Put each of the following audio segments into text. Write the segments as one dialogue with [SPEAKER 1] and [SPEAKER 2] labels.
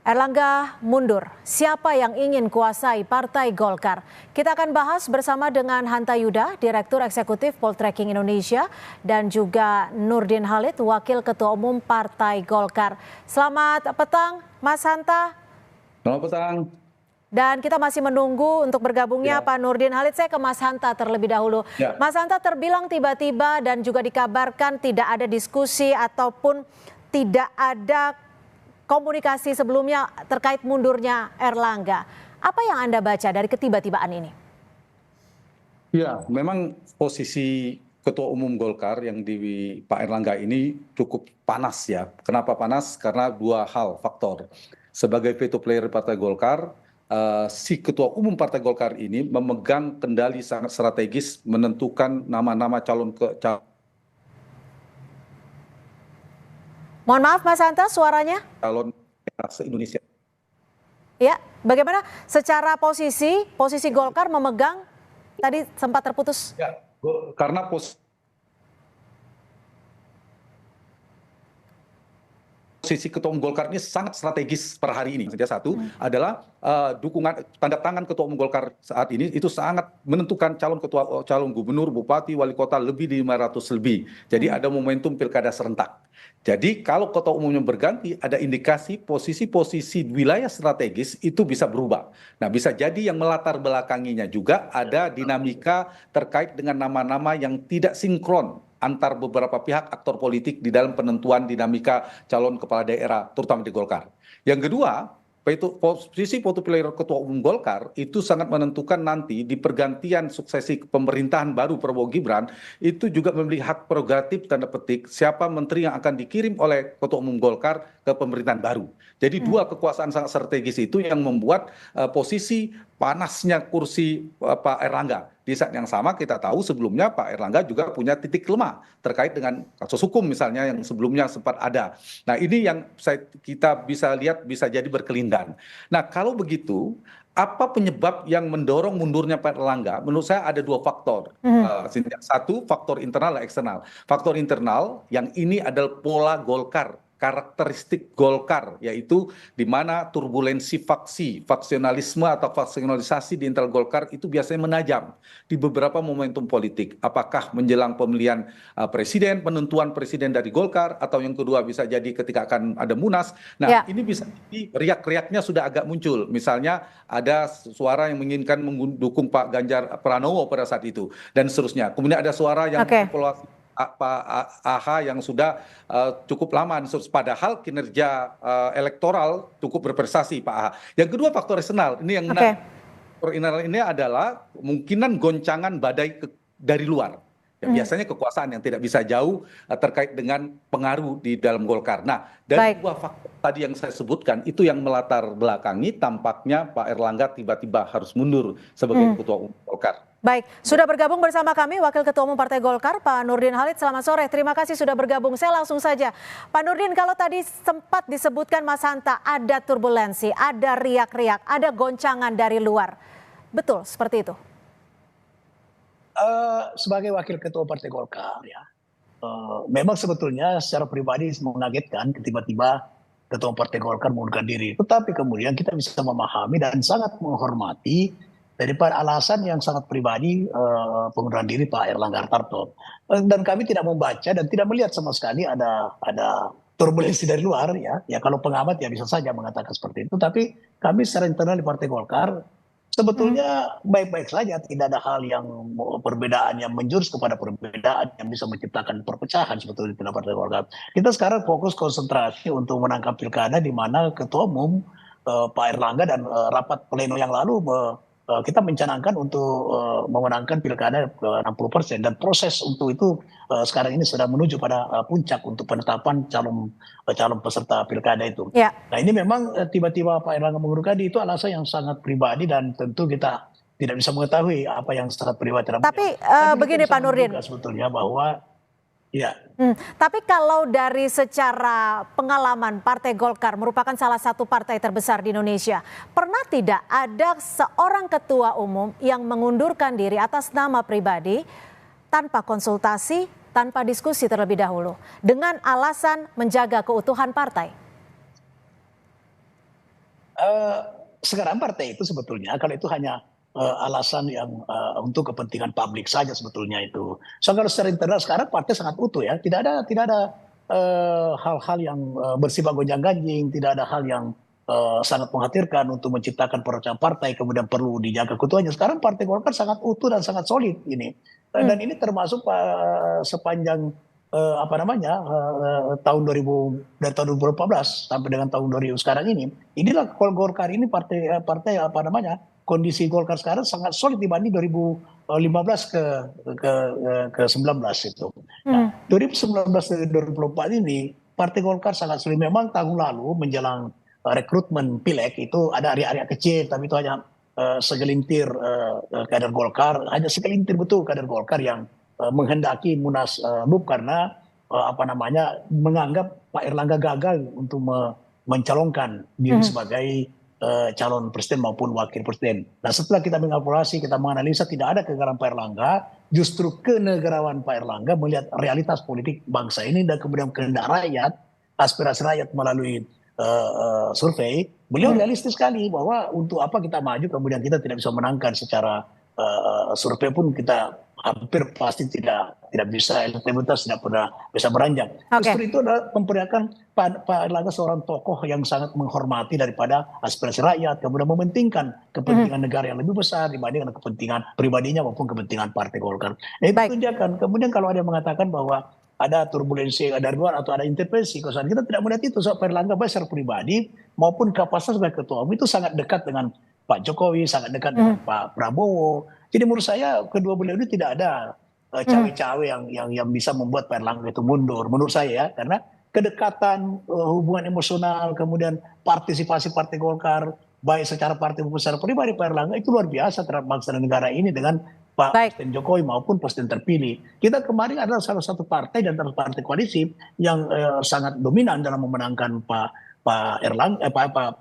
[SPEAKER 1] Erlangga mundur. Siapa yang ingin kuasai Partai Golkar? Kita akan bahas bersama dengan Hanta Yuda, Direktur Eksekutif Poltreking Indonesia, dan juga Nurdin Halid, Wakil Ketua Umum Partai Golkar. Selamat petang, Mas Hanta.
[SPEAKER 2] Selamat petang.
[SPEAKER 1] Dan kita masih menunggu untuk bergabungnya Pak Nurdin Halid. Saya ke Mas Hanta terlebih dahulu. Mas Hanta, terbilang tiba-tiba dan juga dikabarkan tidak ada diskusi ataupun tidak ada komunikasi sebelumnya terkait mundurnya Erlangga. Apa yang Anda baca dari ketiba-tibaan ini?
[SPEAKER 2] Ya, memang posisi Ketua Umum Golkar yang di Pak Erlangga ini cukup panas ya. Kenapa panas? Karena dua hal faktor. Sebagai veto player Partai Golkar, si Ketua Umum Partai Golkar ini memegang kendali sangat strategis menentukan nama-nama calon.
[SPEAKER 1] Mohon maaf Mas Hanta, suaranya?
[SPEAKER 2] Calon se-Indonesia.
[SPEAKER 1] Ya, bagaimana secara posisi Golkar memegang, tadi sempat terputus.
[SPEAKER 2] Ya, karena posisi Ketua Umum Golkar ini sangat strategis per hari ini. Satu adalah dukungan tanda tangan Ketua Umum Golkar saat ini itu sangat menentukan calon gubernur, bupati, wali kota lebih di 500 lebih. Jadi ada momentum pilkada serentak. Jadi kalau Ketua Umumnya berganti, ada indikasi posisi-posisi wilayah strategis itu bisa berubah. Nah, bisa jadi yang melatar belakanginya juga ada dinamika terkait dengan nama-nama yang tidak sinkron antar beberapa pihak aktor politik di dalam penentuan dinamika calon kepala daerah, terutama di Golkar. Yang kedua, posisi player Ketua Umum Golkar itu sangat menentukan nanti di pergantian suksesi pemerintahan baru Prabowo Gibran, itu juga memiliki hak prerogatif tanda petik siapa menteri yang akan dikirim oleh Ketua Umum Golkar ke pemerintahan baru. Jadi dua kekuasaan sangat strategis itu yang membuat posisi panasnya kursi Pak Erlangga. Di saat yang sama kita tahu sebelumnya Pak Erlangga juga punya titik lemah terkait dengan kasus hukum misalnya yang sebelumnya sempat ada. Nah, ini yang kita bisa lihat bisa jadi berkelindan. Nah, kalau begitu, apa penyebab yang mendorong mundurnya Pak Erlangga? Menurut saya ada dua faktor. Satu, faktor internal dan eksternal. Faktor internal yang ini adalah pola Golkar, karakteristik Golkar, yaitu di mana turbulensi faksionalisme atau faksionalisasi di internal Golkar itu biasanya menajam di beberapa momentum politik. Apakah menjelang pemilihan presiden, penentuan presiden dari Golkar, atau yang kedua bisa jadi ketika akan ada Munas. Nah, ini bisa jadi riak-riaknya sudah agak muncul. Misalnya ada suara yang menginginkan mendukung Pak Ganjar Pranowo pada saat itu, dan seterusnya. Kemudian ada suara yang evaluasi Pak AH yang sudah cukup lama, padahal kinerja elektoral cukup berprestasi Pak AH. Yang kedua faktor eksternal, ini yang menarik. Faktor internal ini adalah kemungkinan goncangan badai dari luar. Ya, biasanya kekuasaan yang tidak bisa jauh terkait dengan pengaruh di dalam Golkar. Nah, dari dua faktor tadi yang saya sebutkan itu yang melatar belakangi tampaknya Pak Erlangga tiba-tiba harus mundur sebagai Ketua Umum Golkar.
[SPEAKER 1] Baik, sudah bergabung bersama kami Wakil Ketua Umum Partai Golkar, Pak Nurdin Halid. Selamat sore, terima kasih sudah bergabung. Saya langsung saja. Pak Nurdin, kalau tadi sempat disebutkan Mas Hanta, ada turbulensi, ada riak-riak, ada goncangan dari luar. Betul seperti itu?
[SPEAKER 3] Sebagai Wakil Ketua Partai Golkar, ya, memang sebetulnya secara pribadi mengagetkan tiba-tiba Ketua Partai Golkar mengundurkan diri. Tetapi kemudian kita bisa memahami dan sangat menghormati daripada alasan yang sangat pribadi pengunduran diri Pak Erlangga Hartarto. Dan kami tidak membaca dan tidak melihat sama sekali ada turbulensi dari luar, ya. Ya kalau pengamat ya bisa saja mengatakan seperti itu. Tapi kami secara internal di Partai Golkar sebetulnya baik-baik saja, tidak ada hal yang perbedaan yang menjurus kepada perbedaan yang bisa menciptakan perpecahan sebetulnya di Partai Golkar. Kita sekarang fokus konsentrasi untuk menangkap pilkada di mana Ketua Umum Pak Erlangga dan rapat pleno yang lalu kita mencanangkan untuk memenangkan pilkada 60%, dan proses untuk itu sekarang ini sudah menuju pada puncak untuk penetapan calon peserta pilkada itu. Nah, ini memang tiba-tiba Pak Erlangga mengundurkan diri itu alasan yang sangat pribadi dan tentu kita tidak bisa mengetahui apa yang sangat pribadi.
[SPEAKER 1] Tapi begini Pak Nurdin,
[SPEAKER 3] sebetulnya bahwa ya.
[SPEAKER 1] Tapi kalau dari secara pengalaman Partai Golkar merupakan salah satu partai terbesar di Indonesia, pernah tidak ada seorang ketua umum yang mengundurkan diri atas nama pribadi tanpa konsultasi, tanpa diskusi terlebih dahulu, dengan alasan menjaga keutuhan partai?
[SPEAKER 3] Eh, Sekarang partai itu sebetulnya kalau itu hanya alasan yang untuk kepentingan publik saja sebetulnya itu. So kalau secara internal sekarang partai sangat utuh ya, tidak ada hal-hal yang bersifat gonjang-ganjing, tidak ada hal yang sangat mengkhawatirkan untuk menciptakan perusahaan partai kemudian perlu dijaga keutuhannya. Sekarang Partai Golkar sangat utuh dan sangat solid ini. Dan ini termasuk sepanjang apa namanya tahun 2000 dari tahun 2014 sampai dengan tahun 2000 sekarang inilah Golkar ini partai apa namanya kondisi Golkar sekarang sangat solid dibanding 2015 ke 19 itu. Nah, 2019 ke 2024 ini Partai Golkar sangat solid. Memang tahun lalu menjelang rekrutmen pileg itu ada area-area kecil, tapi itu hanya segelintir kader Golkar, hanya segelintir betul kader Golkar yang menghendaki Munaslup karena apa namanya menganggap Pak Erlangga gagal untuk mencalonkan diri sebagai calon presiden maupun wakil presiden. Nah setelah kita mengevaluasi, kita menganalisa tidak ada kegagalan Pak Erlangga, justru kenegarawan Pak Erlangga melihat realitas politik bangsa ini dan kemudian kehendak rakyat, aspirasi rakyat melalui survei, beliau realistis sekali bahwa untuk apa kita maju kemudian kita tidak bisa menangkan secara survei pun kita hampir pasti tidak bisa, elektabilitas tidak pernah bisa beranjak. Justru itu adalah memperlihatkan Pak Erlangga seorang tokoh yang sangat menghormati daripada aspirasi rakyat, kemudian mementingkan kepentingan negara yang lebih besar dibandingkan kepentingan pribadinya maupun kepentingan Partai Golkar. Itu tunjukkan. Kemudian kalau ada yang mengatakan bahwa ada turbulensi dari luar atau ada intervensi kekuasaan, kita tidak melihat itu. Pak Erlangga baik secara pribadi maupun kapasitas sebagai ketua umum itu sangat dekat dengan Pak Jokowi, sangat dekat dengan Pak Prabowo. Jadi menurut saya kedua beliau ini tidak ada cawe-cawe yang bisa membuat Pak Erlangga itu mundur. Menurut saya ya, karena kedekatan, hubungan emosional, kemudian partisipasi Partai Golkar, baik secara partai maupun secara pribadi Pak Erlangga itu luar biasa terhadap bangsa dan negara ini dengan Pak Presiden Jokowi maupun Presiden terpilih. Kita kemarin adalah salah satu partai dan partai koalisi yang sangat dominan dalam memenangkan Pak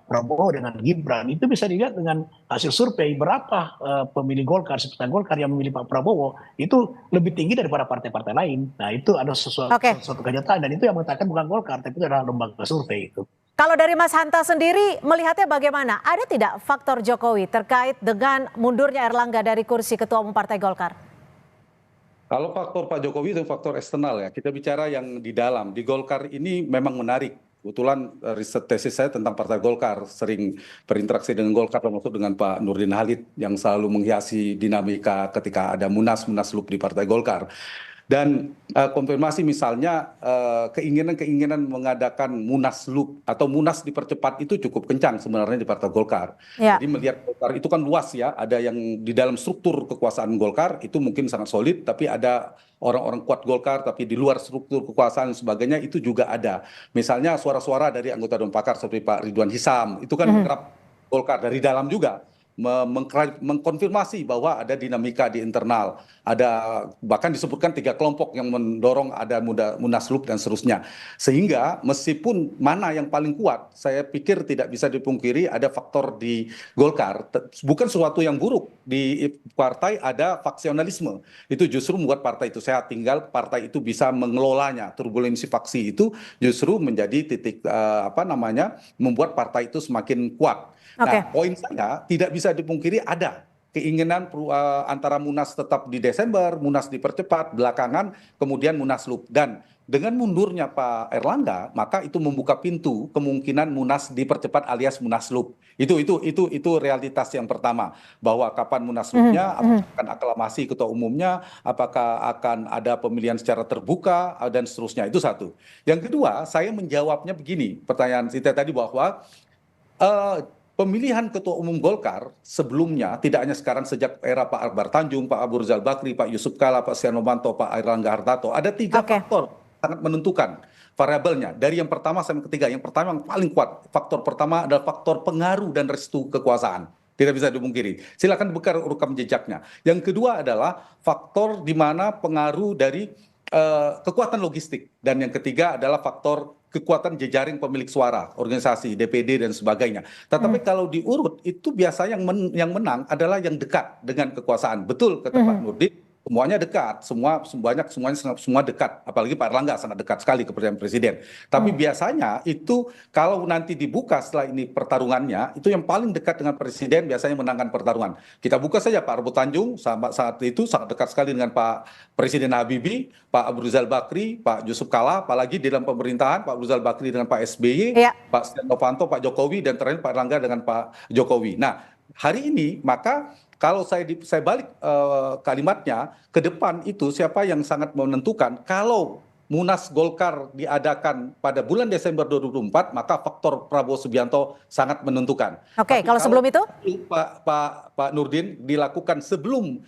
[SPEAKER 3] Prabowo dengan Gibran. Itu bisa dilihat dengan hasil survei berapa pemilih Golkar, simpatisan Golkar yang memilih Pak Prabowo itu lebih tinggi daripada partai-partai lain. Nah itu ada sesuatu kenyataan dan itu yang mengatakan bukan Golkar tapi itu adalah lembaga survei itu.
[SPEAKER 1] Kalau dari Mas Hanta sendiri melihatnya bagaimana? Ada tidak faktor Jokowi terkait dengan mundurnya Erlangga dari kursi Ketua Umum Partai Golkar?
[SPEAKER 2] Kalau faktor Pak Jokowi itu faktor eksternal ya. Kita bicara yang di dalam. Di Golkar ini memang menarik. Kebetulan riset tesis saya tentang Partai Golkar, sering berinteraksi dengan Golkar termasuk dengan Pak Nurdin Halid yang selalu menghiasi dinamika ketika ada Munaslup di Partai Golkar. Dan konfirmasi misalnya keinginan mengadakan Munaslup atau Munas dipercepat itu cukup kencang sebenarnya di Partai Golkar. Jadi melihat Golkar itu kan luas ya, ada yang di dalam struktur kekuasaan Golkar itu mungkin sangat solid, tapi ada orang-orang kuat Golkar tapi di luar struktur kekuasaan dan sebagainya itu juga ada. Misalnya suara-suara dari anggota Dewan Pakar seperti Pak Ridwan Hisam, itu kan kerap Golkar dari dalam juga mengkonfirmasi bahwa ada dinamika di internal, ada bahkan disebutkan 3 kelompok yang mendorong ada Munaslup dan seterusnya. Sehingga meskipun mana yang paling kuat, saya pikir tidak bisa dipungkiri ada faktor di Golkar, bukan sesuatu yang buruk di partai, ada faksionalisme. Itu justru membuat partai itu sehat, tinggal partai itu bisa mengelolanya. Turbulensi faksi itu justru menjadi titik membuat partai itu semakin kuat. Nah, poin saya tidak bisa dipungkiri ada keinginan antara Munas tetap di Desember, Munas dipercepat, belakangan kemudian Munaslup. Dan dengan mundurnya Pak Erlangga, maka itu membuka pintu kemungkinan Munas dipercepat alias Munaslup. Itu realitas yang pertama, bahwa kapan Munaslupnya, apakah akan aklamasi ketua umumnya, apakah akan ada pemilihan secara terbuka dan seterusnya. Itu satu. Yang kedua, saya menjawabnya begini, pertanyaan Sita tadi bahwa pemilihan Ketua Umum Golkar sebelumnya, tidak hanya sekarang sejak era Pak Akbar Tanjung, Pak Abu Rizal Bakri, Pak Yusuf Kala, Pak Setia Novanto, Pak Airlangga Hartarto, ada 3 faktor sangat menentukan variabelnya. Dari yang pertama sampai ketiga, yang pertama yang paling kuat, faktor pertama adalah faktor pengaruh dan restu kekuasaan. Tidak bisa dipungkiri. Silakan buka rekam jejaknya. Yang kedua adalah faktor di mana pengaruh dari kekuatan logistik. Dan yang ketiga adalah faktor kekuatan jejaring pemilik suara, organisasi, DPD dan sebagainya. Tetapi kalau diurut itu biasanya yang menang adalah yang dekat dengan kekuasaan. Betul kata Pak Nurdin, semuanya dekat, semuanya dekat, apalagi Pak Erlangga sangat dekat sekali kepada Presiden. Tapi biasanya itu kalau nanti dibuka setelah ini pertarungannya, itu yang paling dekat dengan Presiden biasanya menangkan pertarungan. Kita buka saja Pak Arbo Tanjung saat itu sangat dekat sekali dengan Pak Presiden Habibie, Pak Abu Rizal Bakri, Pak Yusuf Kala, apalagi di dalam pemerintahan Pak Abu Rizal Bakri dengan Pak SBY, Pak Setia Novanto, Pak Jokowi, dan terakhir Pak Erlangga dengan Pak Jokowi. Nah, hari ini maka kalau saya balik kalimatnya ke depan itu siapa yang sangat menentukan kalau Munas Golkar diadakan pada bulan Desember 2024 maka faktor Prabowo Subianto sangat menentukan.
[SPEAKER 1] Oke, kalau sebelum itu
[SPEAKER 2] Pak Nurdin dilakukan sebelum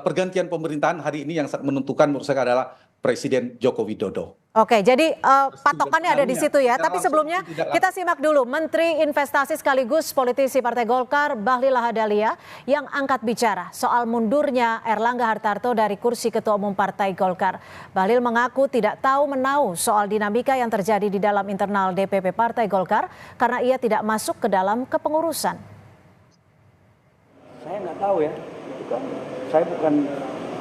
[SPEAKER 2] pergantian pemerintahan hari ini yang sangat menentukan menurut saya adalah Presiden Joko Widodo.
[SPEAKER 1] Oke, jadi patokannya ada di situ ya. Tapi sebelumnya kita simak dulu Menteri Investasi sekaligus politisi Partai Golkar Bahlil Lahadalia yang angkat bicara soal mundurnya Erlangga Hartarto dari kursi Ketua Umum Partai Golkar. Bahlil mengaku tidak tahu menahu soal dinamika yang terjadi di dalam internal DPP Partai Golkar karena ia tidak masuk ke dalam kepengurusan.
[SPEAKER 4] Saya nggak tahu ya,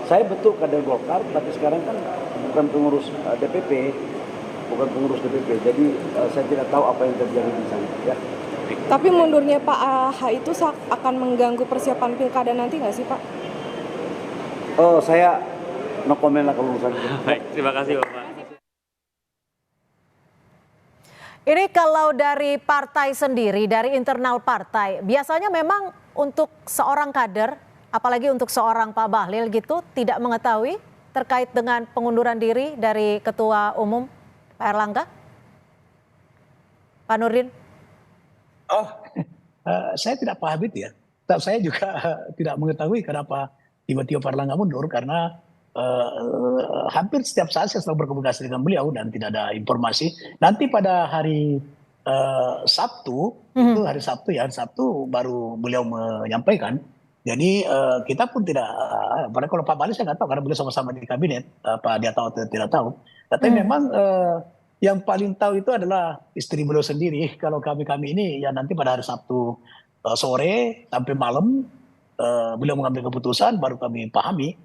[SPEAKER 4] saya betul kader Golkar, tapi sekarang kan bukan pengurus DPP, jadi saya tidak tahu apa yang terjadi di sana. Ya.
[SPEAKER 5] Tapi mundurnya Pak AH itu akan mengganggu persiapan pilkada nanti nggak sih Pak?
[SPEAKER 4] Oh, saya no comment lah kalau urusan itu.
[SPEAKER 6] Baik, terima kasih Bapak.
[SPEAKER 1] Ini kalau dari partai sendiri, dari internal partai, biasanya memang untuk seorang kader, apalagi untuk seorang Pak Bahlil gitu, tidak mengetahui terkait dengan pengunduran diri dari Ketua Umum Pak Erlangga? Pak Nurdin?
[SPEAKER 3] Saya tidak paham itu ya. Saya juga tidak mengetahui kenapa tiba-tiba Pak Erlangga mundur karena hampir setiap saat saya selalu berkomunikasi dengan beliau dan tidak ada informasi. Nanti pada hari Sabtu, itu hari Sabtu baru beliau menyampaikan. Jadi kita pun tidak, padahal kalau Pak Bahlil saya nggak tahu karena beliau sama-sama di kabinet, apa dia tahu atau tidak tahu. Tapi memang yang paling tahu itu adalah istri beliau sendiri. Kalau kami ini ya nanti pada hari Sabtu sore sampai malam beliau mengambil keputusan, baru kami pahami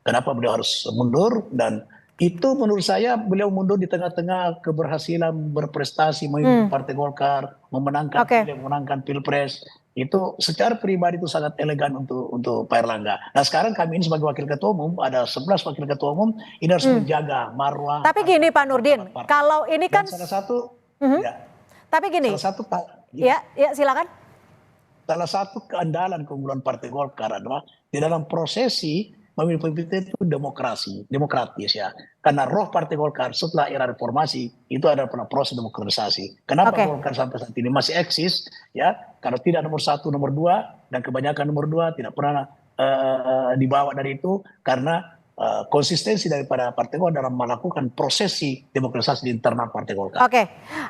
[SPEAKER 3] kenapa beliau harus mundur. Dan itu menurut saya beliau mundur di tengah-tengah keberhasilan berprestasi memimpin Partai Golkar, memenangkan Pilpres. Itu secara pribadi itu sangat elegan untuk Pak Erlangga. Nah sekarang kami ini sebagai wakil ketua umum, ada 11 wakil ketua umum, ini harus menjaga marwah.
[SPEAKER 1] Tapi gini Pak Nurdin, kalau ini kan
[SPEAKER 3] salah satu,
[SPEAKER 1] tapi gini,
[SPEAKER 3] salah satu
[SPEAKER 1] ya silakan.
[SPEAKER 3] Salah satu keandalan keunggulan Partai Golkar adalah di dalam prosesi memilih pemimpin itu demokratis ya. Karena roh Partai Golkar setelah era reformasi itu adalah proses demokratisasi. Kenapa Golkar sampai saat ini masih eksis ya? Karena tidak nomor 1, nomor 2 dan kebanyakan nomor 2 tidak pernah dibawa dari itu karena konsistensi daripada Partai Golkar dalam melakukan prosesi demokratisasi di internal Partai Golkar.
[SPEAKER 1] Oke,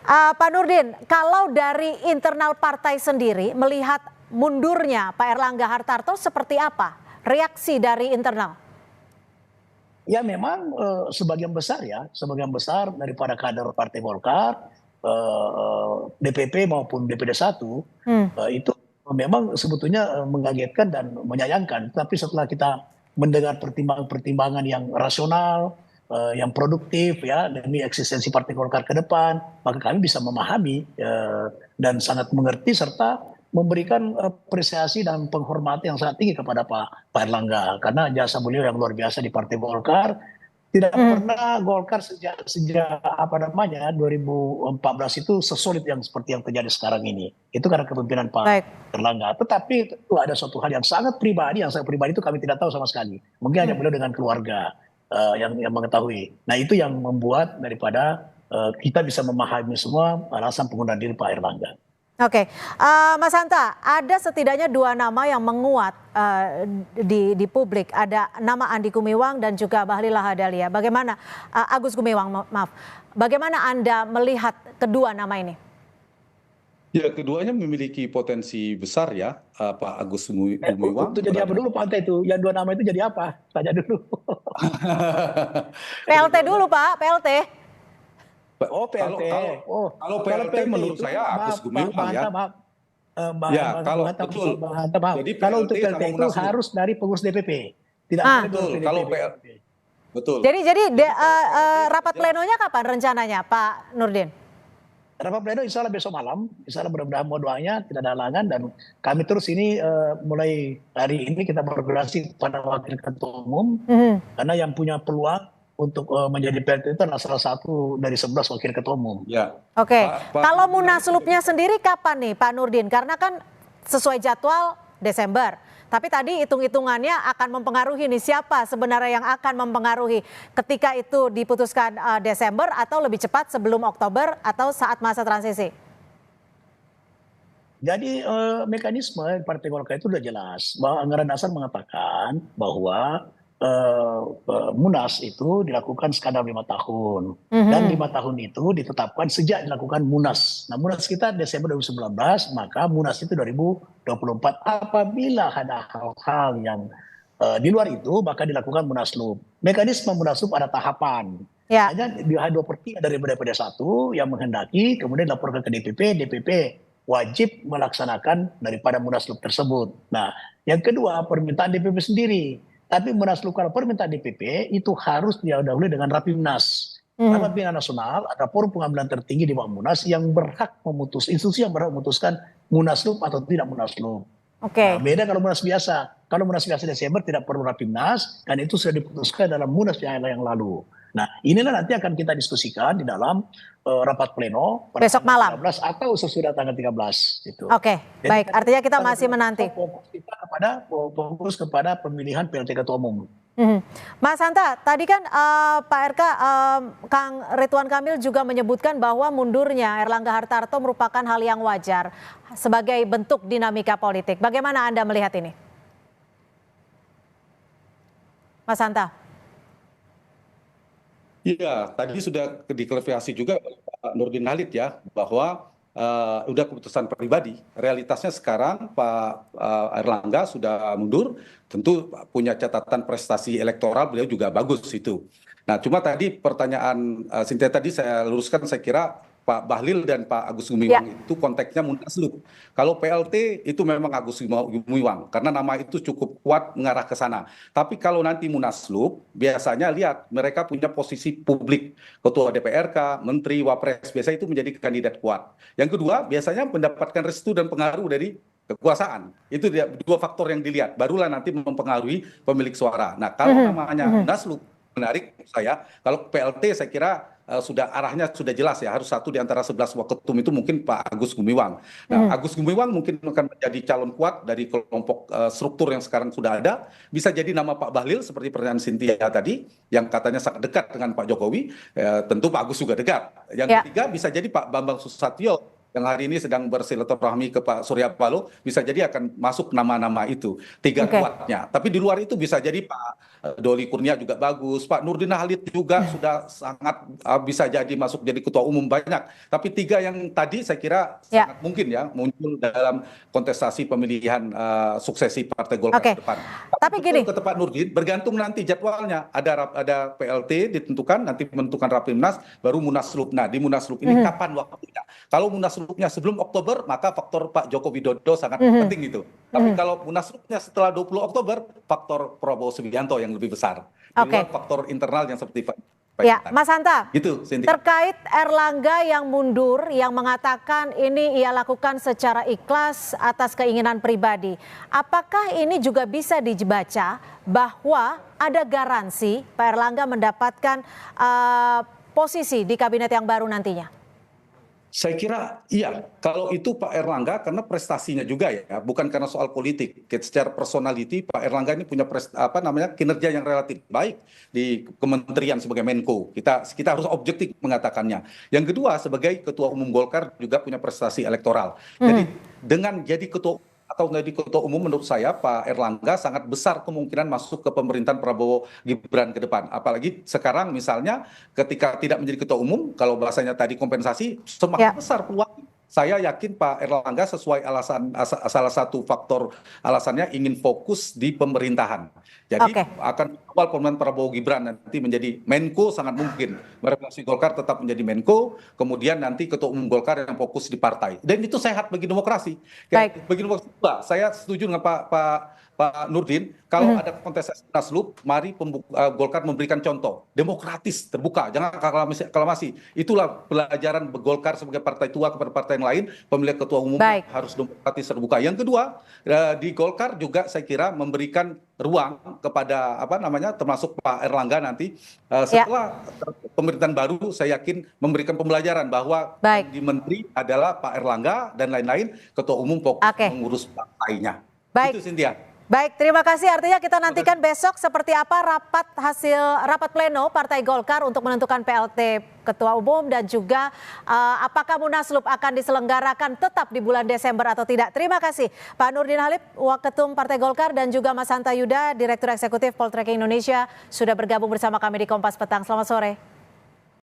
[SPEAKER 1] Pak Nurdin, kalau dari internal partai sendiri melihat mundurnya Pak Erlangga Hartarto seperti apa? Reaksi dari internal?
[SPEAKER 3] Ya memang sebagian besar daripada kader Partai Golkar, DPP maupun DPD 1 itu memang sebetulnya mengagetkan dan menyayangkan. Tapi setelah kita mendengar pertimbangan yang rasional, yang produktif ya demi eksistensi Partai Golkar ke depan, maka kami bisa memahami dan sangat mengerti serta memberikan apresiasi dan penghormatan yang sangat tinggi kepada Pak Erlangga karena jasa beliau yang luar biasa di Partai Golkar. Tidak pernah Golkar sejak 2014 itu sesolid yang seperti yang terjadi sekarang ini. Itu karena kepemimpinan Pak Erlangga. Tetapi itu ada suatu hal yang sangat pribadi, yang saya pribadi itu kami tidak tahu sama sekali. Mungkin hanya beliau dengan keluarga yang mengetahui. Nah itu yang membuat daripada kita bisa memahami semua alasan pengunduran diri Pak Erlangga.
[SPEAKER 1] Oke, Mas Hanta, ada setidaknya 2 nama yang menguat di publik. Ada nama Andi Gumiwang dan juga Bahlil Lahadalia. Bagaimana, Agus Gumiwang, maaf. Bagaimana Anda melihat kedua nama ini?
[SPEAKER 2] Ya, keduanya memiliki potensi besar ya, Pak Agus Gumiwang.
[SPEAKER 3] Itu jadi apa dulu Pak Anta itu? Yang 2 nama itu jadi apa? Tanya dulu.
[SPEAKER 1] PLT dulu Pak, PLT.
[SPEAKER 3] Oh PLT.
[SPEAKER 2] Kalau PLT menurut saya Agus Gumiwang ya.
[SPEAKER 3] Kalau untuk PLT itu harus dari pengurus DPP. Tidak
[SPEAKER 1] Ah.
[SPEAKER 3] boleh
[SPEAKER 2] Betul,
[SPEAKER 3] PDP.
[SPEAKER 2] kalau PLT. Betul.
[SPEAKER 1] Jadi rapat plenonya kapan rencananya, Pak Nurdin?
[SPEAKER 3] Rapat pleno insya Allah besok malam, insya Allah mudah-mudahan mohon doanya tidak ada halangan dan kami terus ini mulai hari ini kita berkoordinasi pada wakil ketua umum karena yang punya peluang untuk menjadi PLT itu adalah salah satu dari 11 wakil ketua umum.
[SPEAKER 2] Ya.
[SPEAKER 1] Oke,
[SPEAKER 2] Pak
[SPEAKER 1] kalau munaslupnya sendiri kapan nih Pak Nurdin? Karena kan sesuai jadwal Desember. Tapi tadi hitung-hitungannya akan mempengaruhi nih siapa sebenarnya yang akan mempengaruhi ketika itu diputuskan Desember atau lebih cepat sebelum Oktober atau saat masa transisi?
[SPEAKER 3] Jadi mekanisme Partai Golkar itu sudah jelas bahwa anggaran dasar mengatakan bahwa Munas itu dilakukan sekadar 5 tahun dan 5 tahun itu ditetapkan sejak dilakukan Munas. Nah Munas kita Desember 2019 maka Munas itu 2024 apabila ada hal-hal yang di luar itu maka dilakukan Munaslup. Mekanisme Munaslup ada tahapan.
[SPEAKER 1] Ya.
[SPEAKER 3] Hanya di 2/3 dari DPD 1 yang menghendaki kemudian laporkan ke DPP wajib melaksanakan daripada Munaslup tersebut. Nah yang kedua permintaan DPP sendiri. Tapi Munaslup kalau permintaan DPP itu harus didahului dengan Rapimnas. Rapimnas Nasional ada forum pengambilan tertinggi di bawah Munas yang berhak institusi yang berhak memutuskan Munaslup atau tidak Munaslup.
[SPEAKER 1] Oke.
[SPEAKER 3] Nah, beda kalau Munas biasa. Kalau Munas biasa Desember tidak perlu Rapimnas dan itu sudah diputuskan dalam Munas yang lalu. Nah, inilah nanti akan kita diskusikan di dalam rapat pleno pada
[SPEAKER 1] Besok malam
[SPEAKER 3] 13 atau sesudah tanggal 13 gitu.
[SPEAKER 1] Oke, baik. Artinya kita masih menanti.
[SPEAKER 3] Fokus kepada pemilihan PLT Ketua Umum.
[SPEAKER 1] Mas Hanta, tadi kan Pak RK, Kang Ridwan Kamil juga menyebutkan bahwa mundurnya Erlangga Hartarto merupakan hal yang wajar sebagai bentuk dinamika politik. Bagaimana Anda melihat ini? Mas Hanta.
[SPEAKER 2] Iya, tadi sudah diklarifikasi juga oleh Pak Nurdin Halid ya, bahwa udah keputusan pribadi. Realitasnya sekarang Pak Erlangga sudah mundur, tentu punya catatan prestasi elektoral, beliau juga bagus itu. Nah, cuma tadi pertanyaan Cynthia tadi saya luruskan, saya kira Pak Bahlil dan Pak Agus Gumiwang itu konteksnya Munaslup. Kalau PLT itu memang Agus Gumiwang karena nama itu cukup kuat mengarah ke sana. Tapi kalau nanti Munaslup biasanya lihat mereka punya posisi publik, ketua DPRK, menteri, wapres, biasa itu menjadi kandidat kuat. Yang kedua biasanya mendapatkan restu dan pengaruh dari kekuasaan. Itu dua faktor yang dilihat. Barulah nanti mempengaruhi pemilik suara. Nah kalau namanya Munaslup menarik saya, kalau PLT saya kira sudah arahnya sudah jelas ya, harus satu di antara 11 waketum itu mungkin Pak Agus Gumiwang. Nah, Agus Gumiwang mungkin akan menjadi calon kuat dari kelompok struktur yang sekarang sudah ada. Bisa jadi nama Pak Bahlil seperti pertanyaan Cynthia tadi yang katanya sangat dekat dengan Pak Jokowi. Tentu Pak Agus juga dekat. Yang ketiga bisa jadi Pak Bambang Susatyo yang hari ini sedang bersilaturahmi ke Pak Surya Paloh, bisa jadi akan masuk nama-nama itu, tiga kuatnya. Tapi di luar itu bisa jadi Pak Doli Kurnia juga bagus, Pak Nurdin Halid juga sudah sangat bisa jadi masuk jadi ketua umum banyak. Tapi tiga yang tadi saya kira sangat mungkin ya muncul dalam kontestasi pemilihan suksesi Partai Golkar ke depan.
[SPEAKER 1] Tapi gini,
[SPEAKER 2] ke Pak Nurdin bergantung nanti jadwalnya. Ada PLT ditentukan, nanti menentukan Rapimnas, baru Munaslup. Nah di Munaslup ini kapan waktunya? Kalau Munaslupnya sebelum Oktober, maka faktor Pak Joko Widodo sangat penting itu. Tapi kalau Munaslupnya setelah 20 Oktober, faktor Prabowo Subianto yang lebih besar. Di luar faktor internal yang seperti Pak.
[SPEAKER 1] Ya, Mas Hanta,
[SPEAKER 2] gitu,
[SPEAKER 1] terkait Erlangga yang mundur, yang mengatakan ini ia lakukan secara ikhlas atas keinginan pribadi. Apakah ini juga bisa dibaca bahwa ada garansi Pak Erlangga mendapatkan posisi di kabinet yang baru nantinya?
[SPEAKER 2] Saya kira iya, kalau itu Pak Erlangga karena prestasinya juga ya, bukan karena soal politik. Secara personality Pak Erlangga ini punya kinerja yang relatif baik di kementerian sebagai Menko. Kita harus objektif mengatakannya. Yang kedua sebagai Ketua Umum Golkar juga punya prestasi elektoral. Jadi dengan jadi ketua atau menjadi ketua umum menurut saya Pak Erlangga sangat besar kemungkinan masuk ke pemerintahan Prabowo Gibran ke depan. Apalagi sekarang misalnya ketika tidak menjadi ketua umum, kalau bahasanya tadi kompensasi, semakin besar peluang. Saya yakin Pak Erlangga sesuai salah satu faktor alasannya ingin fokus di pemerintahan. Jadi akan awal pemerintahan Prabowo Gibran nanti menjadi Menko sangat mungkin. Merepresentasi Golkar tetap menjadi Menko, kemudian nanti ketua umum Golkar yang fokus di partai. Dan itu sehat bagi demokrasi. Bagi demokrasi, saya setuju dengan Pak Pak Nurdin, kalau ada kontestasi Munaslup, mari Golkar memberikan contoh demokratis, terbuka, jangan aklamasi. Itulah pelajaran Golkar sebagai partai tua kepada partai yang lain, pemilihan ketua umum harus demokratis, terbuka. Yang kedua, di Golkar juga saya kira memberikan ruang kepada termasuk Pak Erlangga nanti setelah pemerintahan baru, saya yakin memberikan pembelajaran bahwa di menteri adalah Pak Erlangga dan lain-lain, ketua umum fokus mengurus partainya. Itu Cynthia.
[SPEAKER 1] Baik, terima kasih. Artinya kita nantikan besok seperti apa rapat pleno Partai Golkar untuk menentukan PLT Ketua Umum dan juga apakah Munaslup akan diselenggarakan tetap di bulan Desember atau tidak. Terima kasih Pak Nurdin Halid, Waketum Partai Golkar, dan juga Mas Hanta Yuda, Direktur Eksekutif Poltreking Indonesia, sudah bergabung bersama kami di Kompas Petang. Selamat sore.